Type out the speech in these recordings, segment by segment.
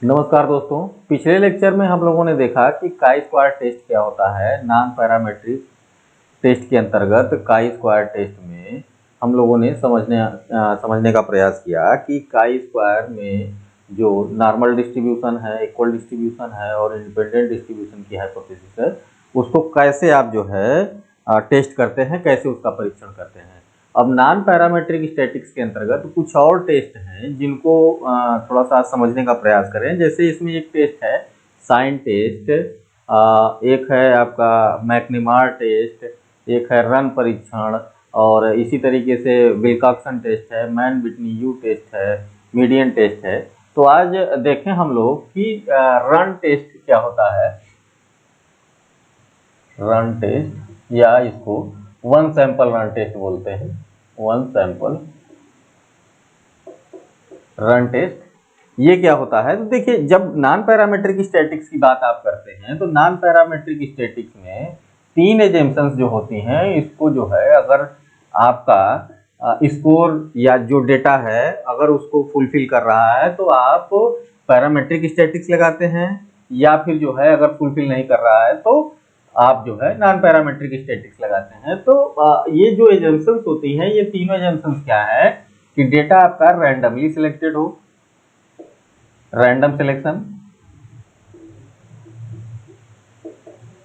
नमस्कार दोस्तों। पिछले लेक्चर में हम लोगों ने देखा कि काई स्क्वायर टेस्ट क्या होता है। नॉन पैरामेट्रिक टेस्ट के अंतर्गत काई स्क्वायर टेस्ट में हम लोगों ने समझने का प्रयास किया कि काई स्क्वायर में जो नॉर्मल डिस्ट्रीब्यूशन है, इक्वल डिस्ट्रीब्यूशन है और इंडिपेंडेंट डिस्ट्रीब्यूशन की हाइपोथेसिस है, उसको कैसे आप जो है टेस्ट करते हैं, कैसे उसका परीक्षण करते हैं। अब नॉन पैरामेट्रिक स्टैटिक्स के अंतर्गत कुछ और टेस्ट हैं जिनको थोड़ा सा समझने का प्रयास करें। जैसे इसमें एक टेस्ट है साइन टेस्ट, एक है आपका मैकनेमार टेस्ट, एक है रन परीक्षण, और इसी तरीके से विल्कॉक्सन टेस्ट है, मैन विटनी यू टेस्ट है, मीडियन टेस्ट है। तो आज देखें हम लोग कि रन टेस्ट क्या होता है। रन टेस्ट या इसको वन सैंपल रन टेस्ट बोलते हैं। वन सैंपल रन टेस्ट ये क्या होता है। तो देखिए, जब नॉन पैरामेट्रिक स्टैटिक्स की बात आप करते हैं तो नॉन पैरामेट्रिक स्टैटिक्स में तीन एजम्पशंस जो होती हैं, इसको जो है अगर आपका स्कोर या जो डेटा है अगर उसको फुलफिल कर रहा है तो आप पैरामेट्रिक स्टैटिक्स लगाते हैं, या फिर जो है अगर फुलफिल नहीं कर रहा है तो आप जो है नॉन पैरामेट्रिक स्टैटिक्स लगाते हैं। तो ये जो एजम्पशंस होती हैं, ये तीनों एजम्पशंस क्या है कि डेटा आपका रैंडमली सिलेक्टेड हो, रैंडम सिलेक्शन।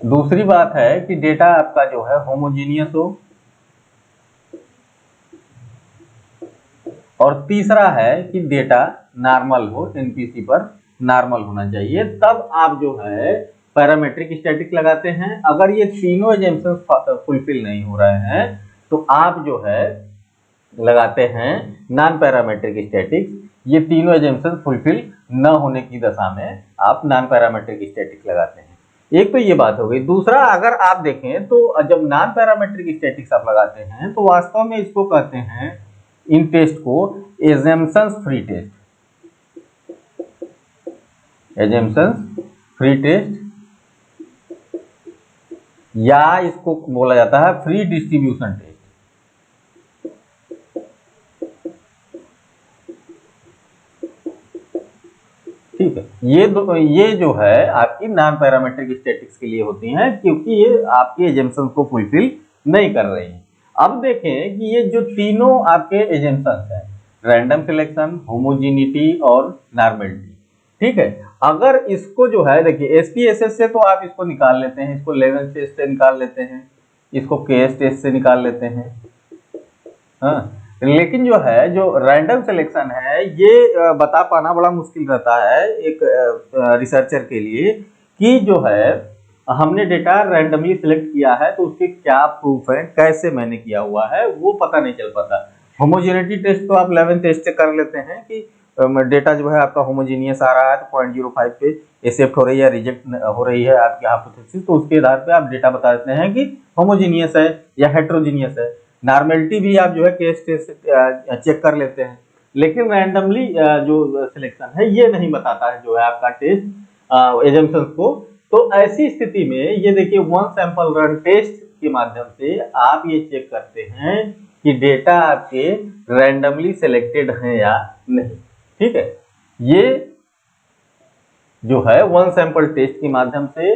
दूसरी बात है कि डेटा आपका जो है होमोजीनियस हो, और तीसरा है कि डेटा नॉर्मल हो, एनपीसी पर नॉर्मल होना चाहिए, तब आप जो है पैरामेट्रिक स्टैटिक्स लगाते हैं। अगर ये तीनों एजम्पशंस फुलफिल नहीं हो रहे हैं तो आप जो है लगाते हैं नॉन पैरामेट्रिक स्टैटिक्स। ये तीनों एजम्पशंस फुलफिल न होने की दशा में आप नॉन पैरामेट्रिक स्टैटिक्स लगाते हैं। एक तो ये बात हो गई। दूसरा, अगर आप देखें तो जब नॉन पैरामेट्रिक स्टैटिक्स आप लगाते हैं तो वास्तव में इसको कहते हैं, इन टेस्ट को assumptions free test, assumptions free test, या इसको बोला जाता है फ्री डिस्ट्रीब्यूशन टेस्ट। ठीक है, ये जो है आपकी नॉन पैरामेट्रिक स्टैटिक्स के लिए होती हैं, क्योंकि ये आपके एजम्पशंस को फुलफिल नहीं कर रही हैं। अब देखें कि ये जो तीनों आपके एजम्पशंस हैं, रैंडम सिलेक्शन, होमोजेनिटी और नॉर्मलिटी, ठीक है, अगर इसको जो है देखिए एसपीएसएस से तो आप इसको निकाल लेते हैं, इसको लेवेंस टेस्ट से निकाल लेते हैं, इसको केएस टेस्ट से निकाल लेते हैं, हाँ। लेकिन जो है जो रैंडम सिलेक्शन है ये बता पाना बड़ा मुश्किल रहता है एक रिसर्चर के लिए कि जो है हमने डेटा रैंडमली सिलेक्ट किया है तो उसके क्या प्रूफ है, कैसे मैंने किया हुआ है, वो पता नहीं चल पाता। होमोजेनिटी टेस्ट तो आप 11 टेस्ट से कर लेते हैं कि डेटा जो है आपका होमोजीनियस आ रहा है तो 0.05 पे एक्सेप्ट हो रही है, रिजेक्ट हो रही है आपकी हाइपोथेसिस, तो उसके आधार पे आप डेटा बता देते हैं कि होमोजीनियस है या हेट्रोजीनियस है। नॉर्मलिटी भी आप जो है केस टेस्ट से चेक कर लेते हैं, लेकिन रैंडमली जो सिलेक्शन है ये नहीं बताता है जो है आपका टेस्ट एजम्पशंस को। तो ऐसी स्थिति में ये देखिए वन सैंपल रन टेस्ट के माध्यम से आप ये चेक करते हैं कि डेटा आपके रैंडमली सिलेक्टेड हैं या नहीं। ठीक है, ये जो है वन सैंपल टेस्ट के माध्यम से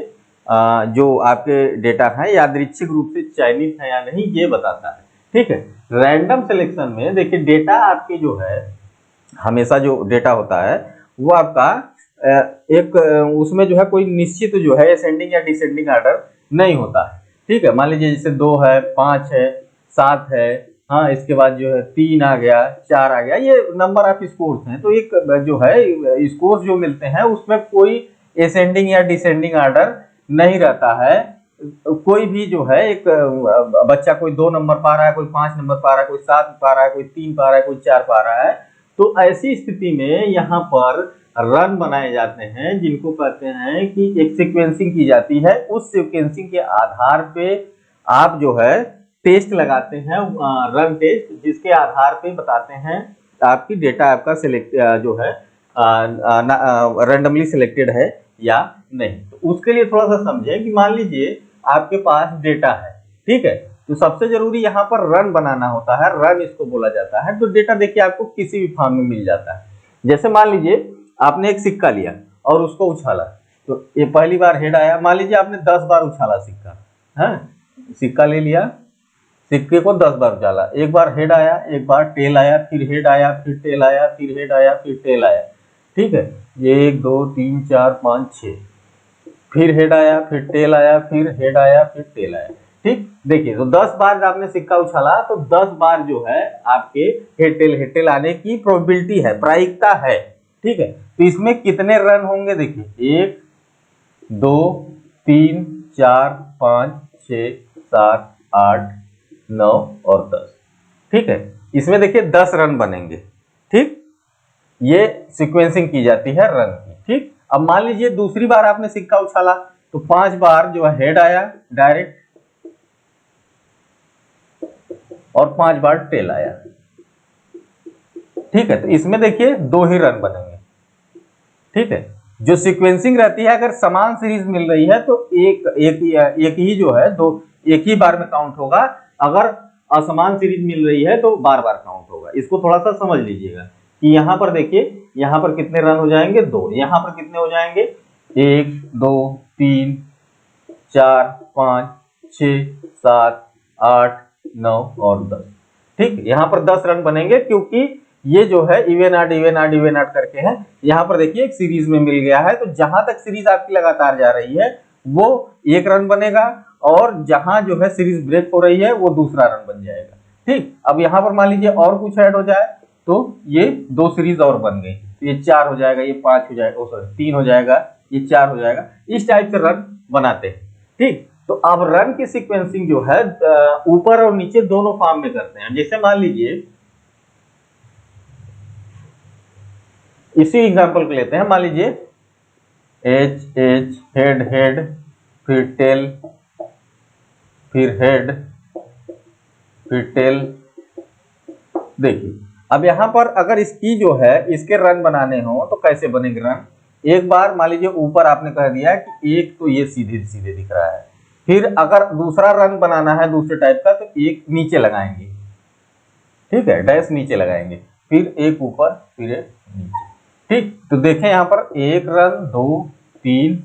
जो आपके डेटा है यादृच्छिक रूप से चयनित है या नहीं ये बताता है। ठीक है, रैंडम सिलेक्शन में देखिए डेटा आपके जो है हमेशा जो डेटा होता है वो आपका एक उसमें जो है कोई निश्चित जो है असेंडिंग या डिसेंडिंग ऑर्डर नहीं होता है। ठीक है, मान लीजिए जैसे 2 है, 5 है, 7 है, हाँ, इसके बाद जो है 3 आ गया, 4 आ गया, ये नंबर ऑफ स्कोर्स हैं। तो एक जो है स्कोर्स जो मिलते हैं उसमें कोई असेंडिंग या डिसेंडिंग ऑर्डर नहीं रहता है। कोई भी जो है एक बच्चा कोई 2 नंबर पा रहा है, कोई 5 नंबर पा रहा है, कोई 7 पा रहा है, कोई 3 पा रहा है, कोई 4 पा रहा है। तो ऐसी स्थिति में यहाँ पर रन बनाए जाते हैं जिनको कहते हैं कि एक सीक्वेंसिंग की जाती है। उस सीक्वेंसिंग के आधार पे आप जो है टेस्ट लगाते हैं, रन टेस्ट, जिसके आधार पे बताते हैं आपकी डेटा आपका सिलेक्ट जो है रैंडमली सिलेक्टेड है या नहीं। तो उसके लिए थोड़ा सा समझें कि मान लीजिए आपके पास डेटा है, ठीक है, तो सबसे जरूरी यहाँ पर रन बनाना होता है, रन इसको बोला जाता है। तो डेटा देखिए आपको किसी भी फॉर्म में मिल जाता है। जैसे मान लीजिए आपने एक सिक्का लिया और उसको उछाला, तो ये पहली बार हेड आया। मान लीजिए आपने 10 बार उछाला सिक्का, है सिक्का ले लिया, सिक्के को 10 बार उछाला, एक बार हेड आया, एक बार टेल आया, फिर हेड आया, फिर टेल आया, फिर हेड आया, फिर टेल आया। ठीक है, 1 2 3 4 5 6, फिर हेड आया, फिर टेल आया, फिर हेड आया, फिर टेल आया। ठीक, देखिए तो 10 बार आपने सिक्का उछाला तो 10 बार जो है आपके हेड टेल आने की प्रोबेबिलिटी है, प्रायिकता है। ठीक है, तो इसमें कितने रन होंगे, देखिए 1 2 3 4 5 6 7 8 9 और 10। ठीक है, इसमें देखिए 10 रन बनेंगे। ठीक, ये सीक्वेंसिंग की जाती है रन की। ठीक, अब मान लीजिए दूसरी बार आपने सिक्का उछाला तो 5 बार जो है हेड आया डायरेक्ट और 5 बार टेल आया। ठीक है, तो इसमें देखिए 2 ही रन बनेंगे। ठीक है, जो सीक्वेंसिंग रहती है अगर समान सीरीज मिल रही है तो एक ही जो है दो एक ही बार में काउंट होगा, अगर असमान सीरीज मिल रही है तो बार बार काउंट होगा। इसको थोड़ा सा समझ लीजिएगा कि यहां पर देखिए यहां पर कितने रन हो जाएंगे, 2, यहां पर कितने हो जाएंगे 1 2 3 4 5 6 7 8 9 और 10। ठीक, यहां पर 10 रन बनेंगे क्योंकि ये जो है इवन आड इवन आड इवन आड करके है। यहां पर देखिए एक सीरीज में मिल गया है, तो जहां तक सीरीज आपकी लगातार जा रही है वो 1 रन बनेगा, और जहां जो है सीरीज ब्रेक हो रही है वो दूसरा रन बन जाएगा। ठीक, अब यहां पर मान लीजिए और कुछ ऐड हो जाए तो ये 2 सीरीज और बन गई, तो ये 4 हो जाएगा, ये 5 हो जाएगा, सॉरी 3 हो जाएगा, ये 4 हो जाएगा। इस टाइप से रन बनाते हैं। ठीक, तो अब रन की सीक्वेंसिंग जो है ऊपर और नीचे दोनों फॉर्म में करते हैं। जैसे मान लीजिए इसी एग्जांपल को लेते हैं, मान लीजिए एच एच हेड हेड, फिर टेल, फिर हेड, फिर टेल। देखिए अब यहां पर अगर इसकी जो है इसके रन बनाने हो तो कैसे बनेंगे रन। एक बार मान लीजिए ऊपर आपने कह दिया कि एक तो ये सीधे सीधे दिख रहा है, फिर अगर दूसरा रन बनाना है दूसरे टाइप का तो एक नीचे लगाएंगे। ठीक है, डैश नीचे लगाएंगे, फिर एक ऊपर, फिर एक नीचे। ठीक, तो देखें यहां पर 1 रन 2 3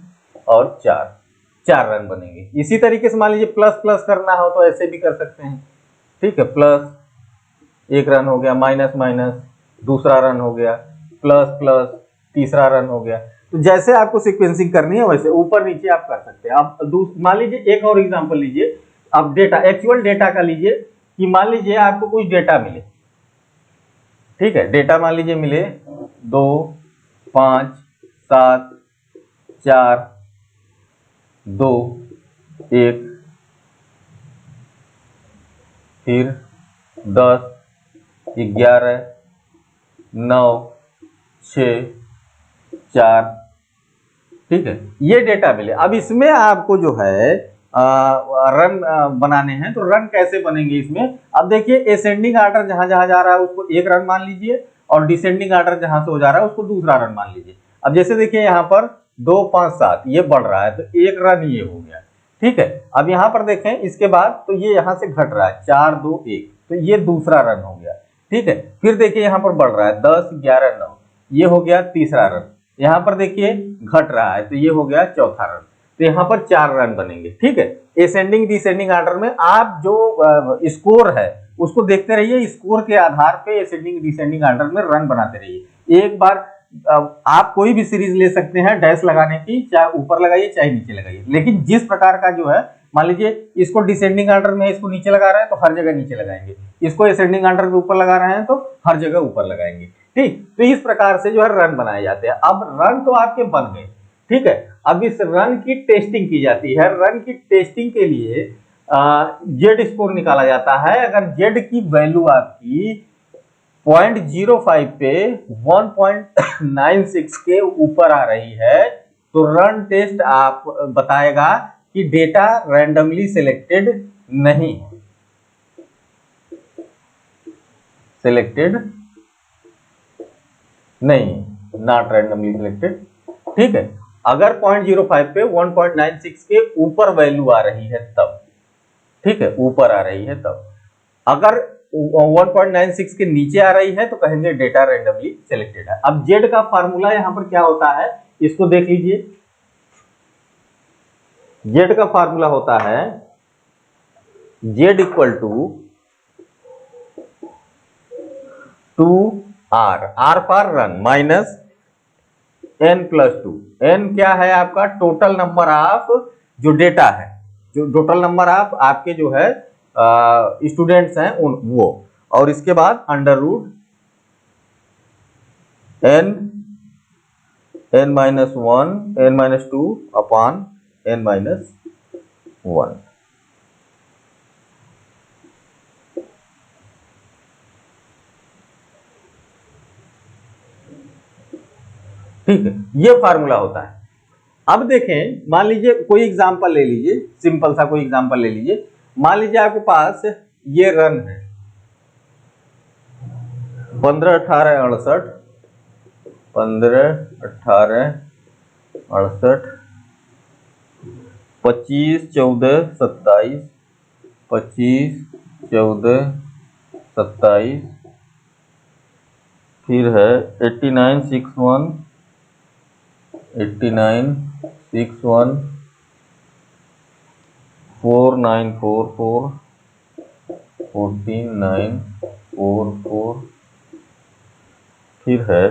और 4 रन बनेंगे। इसी तरीके से मान लीजिए प्लस प्लस करना हो तो ऐसे भी कर सकते हैं। ठीक है, प्लस 1 रन हो गया, माइनस माइनस दूसरा रन हो गया, प्लस प्लस तीसरा रन हो गया। तो जैसे आपको सीक्वेंसिंग करनी है वैसे ऊपर नीचे आप कर सकते हैं। अब मान लीजिए एक और एग्जांपल लीजिए, अब डेटा एक्चुअल डेटा का लीजिए कि मान लीजिए आपको कुछ डेटा मिले। ठीक है, डेटा मान लीजिए मिले 2 5 7 4 2 1, फिर 10 11 9 6 4। ठीक है, ये डेटा मिले। अब इसमें आपको जो है रन बनाने हैं, तो रन कैसे बनेंगे इसमें। अब देखिए एसेंडिंग आर्डर जहां जहां जा रहा है उसको 1 रन मान लीजिए, और डिसेंडिंग आर्डर जहां से हो जा रहा है उसको दूसरा रन मान लीजिए। अब जैसे देखिए यहाँ पर 2 5 7 ये बढ़ रहा है तो 1 रन ये हो गया। ठीक है, अब यहाँ पर देखें इसके बाद तो ये यहाँ से घट रहा है 4 2 1, तो ये दूसरा रन हो गया। ठीक है, फिर देखिए यहाँ पर बढ़ रहा है 10 11 9, ये हो गया तीसरा रन। यहाँ पर देखिए घट रहा है तो ये हो गया चौथा रन, तो यहाँ पर 4 रन बनेंगे। ठीक है, असेंडिंग डिसेंडिंग ऑर्डर में आप जो स्कोर है उसको देखते रहिए, स्कोर के आधार पे असेंडिंग डिसेंडिंग ऑर्डर में रन बनाते रहिए। एक बार आप कोई भी सीरीज ले सकते हैं डैश लगाने की, चाहे ऊपर लगाइए चाहे नीचे लगाइए, लेकिन जिस प्रकार का जो है मान लीजिए इसको डिसेंडिंग ऑर्डर में इसको नीचे लगा रहे हैं तो हर जगह नीचे लगाएंगे, इसको असेंडिंग ऑर्डर के ऊपर लगा रहे हैं तो हर जगह ऊपर लगाएंगे। ठीक, तो इस प्रकार से जो है रन बनाए जाते हैं। अब रन तो आपके बन गए। ठीक है, अब इस रन की टेस्टिंग की जाती है। रन की टेस्टिंग के लिए जेड स्कोर निकाला जाता है। अगर जेड की वैल्यू आपकी 0.05 पे 1.96 के ऊपर आ रही है तो रन टेस्ट आप बताएगा कि डेटा रैंडमली सिलेक्टेड नहीं, सिलेक्टेड नहीं, नॉट रैंडमली सिलेक्टेड। ठीक है, अगर 0.05 पे 1.96 के ऊपर वैल्यू आ रही है तब, ठीक है, ऊपर आ रही है तब। अगर 1.96 के नीचे आ रही है तो कहेंगे डेटा रैंडमली सिलेक्टेड है। अब जेड का फार्मूला यहां पर क्या होता है इसको देख लीजिए, जेड का फार्मूला होता है Z equal to R, R पर रन माइनस n+2। n क्या है आपका? टोटल नंबर ऑफ जो डेटा है, जो टोटल नंबर ऑफ आपके जो है स्टूडेंट्स हैं उन वो, और इसके बाद under root n-1 n-2 upon n-1। ठीक है, ये फार्मूला होता है। अब देखें, मान लीजिए कोई एग्जांपल ले लीजिए, सिंपल सा कोई एग्जांपल ले लीजिए। मान लीजिए आपके पास ये रन है 15 18 68 15 18 68 25 14 27 25 14 27, फिर है 89 61 89 61 4944 14944, फिर है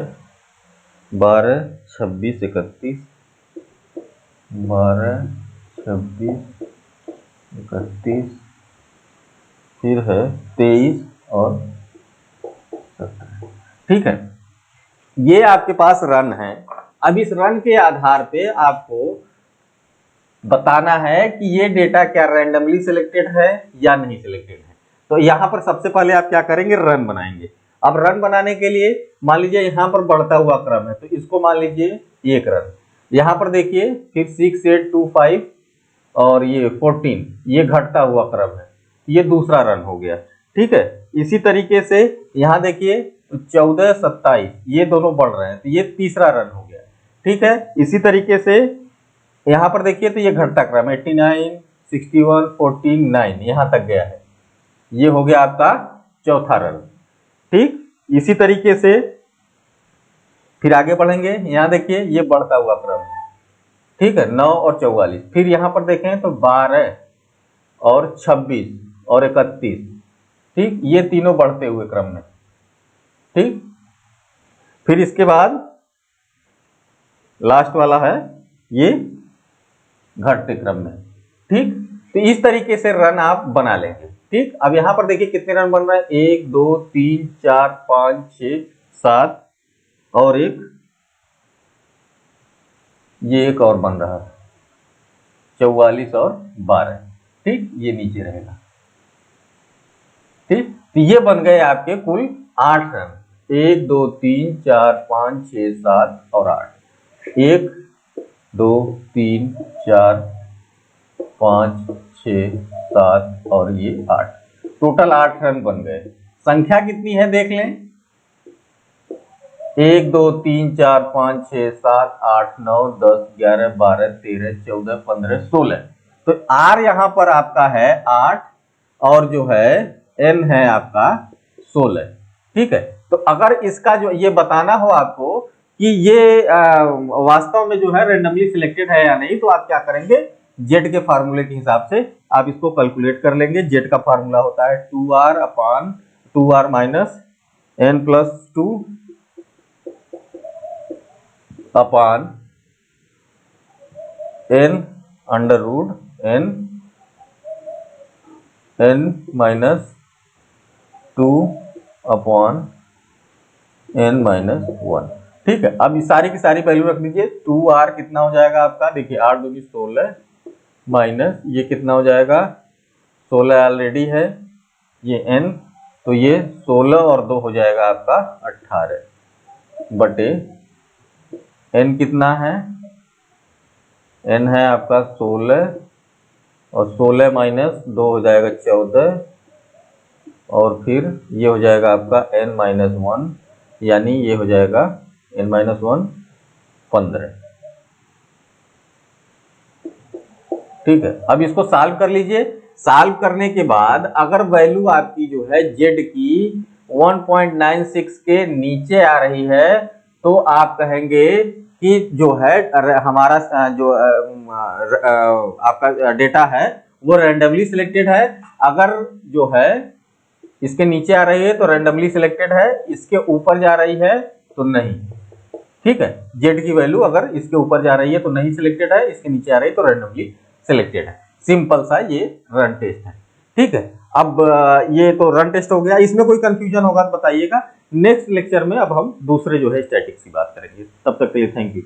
12 26 31 12 26 31, फिर है 23 और 17। ठीक है, ये आपके पास रन है। अब इस रन के आधार पे आपको बताना है कि ये डेटा क्या रैंडमली सिलेक्टेड है या नहीं सिलेक्टेड है। तो यहां पर सबसे पहले आप क्या करेंगे? रन बनाएंगे। अब रन बनाने के लिए मान लीजिए यहां पर बढ़ता हुआ क्रम है, तो इसको मान लीजिए एक रन। यहां पर देखिए फिर 6 8 2 5 और ये 14, ये घटता हुआ क्रम है, ये दूसरा रन हो गया। ठीक है, इसी तरीके से यहां देखिए 14 27, ये दोनों बढ़ रहे हैं, तो ये तीसरा रन हो गया। ठीक है, इसी तरीके से यहां पर देखिए तो ये घटता क्रम 89 61 14 9 यहां तक गया है, ये हो गया आपका चौथा रन। ठीक, इसी तरीके से फिर आगे बढ़ेंगे। यहां देखिए ये बढ़ता हुआ क्रम है। ठीक है, 9 और 44, फिर यहां पर देखें तो 12 और 26 और 31। ठीक, ये तीनों बढ़ते हुए क्रम में। ठीक, फिर इसके बाद लास्ट वाला है ये घटते क्रम में। ठीक, तो इस तरीके से रन आप बना लेंगे। ठीक, अब यहां पर देखिए कितने रन बन रहा है? 1 2 3 4 5 6 7 और ये एक और बन रहा है 44 और 12। ठीक, ये नीचे रहेगा। ठीक, तो ये बन गए आपके कुल 8 रन। 1 2 3 4 5 6 7 और 8। 1 2 3 4 5 6 7 और ये 8, टोटल 8 रन बन गए। संख्या कितनी है देख लें? 1 2 3 4 5 6 7 8 9 10 11 12 13 14 15 16। तो आर यहां पर आपका है 8 और जो है एन है आपका 16। ठीक है, तो अगर इसका जो ये बताना हो आपको कि ये वास्तव में जो है रेंडमली सिलेक्टेड है या नहीं, तो आप क्या करेंगे? जेड के फार्मूले के हिसाब से आप इसको कैलकुलेट कर लेंगे। जेड का फार्मूला होता है 2r upon 2r minus n+2 upon n under root n-2 upon n-1। ठीक है, अब इस सारी की सारी वैल्यू रख दीजिए। 2r कितना हो जाएगा आपका? देखिए 8 दूनी 16 माइनस ये कितना हो जाएगा? 16 ऑलरेडी है, ये n, तो ये 16 और 2 हो जाएगा आपका 18 बटे n कितना है? n है आपका 16 और 16 माइनस 2 हो जाएगा 14 और फिर ये हो जाएगा आपका n-1, यानी ये हो जाएगा n-1 15। ठीक है, अब इसको सॉल्व कर लीजिए। सॉल्व करने के बाद अगर वैल्यू आपकी जो है z की 1.96 के नीचे आ रही है तो आप कहेंगे कि जो है हमारा जो आपका डेटा है वो रैंडमली सिलेक्टेड है। अगर जो है इसके नीचे आ रही है तो रैंडमली सिलेक्टेड है, इसके ऊपर जा रही है तो नहीं। ठीक है, जेड की वैल्यू अगर इसके ऊपर जा रही है तो नहीं सिलेक्टेड है, इसके नीचे आ रही है तो रैंडमली सिलेक्टेड है। सिंपल सा ये रन टेस्ट है। ठीक है, अब ये तो रन टेस्ट हो गया। इसमें कोई कंफ्यूजन होगा तो बताइएगा। नेक्स्ट लेक्चर में अब हम दूसरे जो है स्टैटिक्स की बात करेंगे। तब तक के लिए थैंक यू।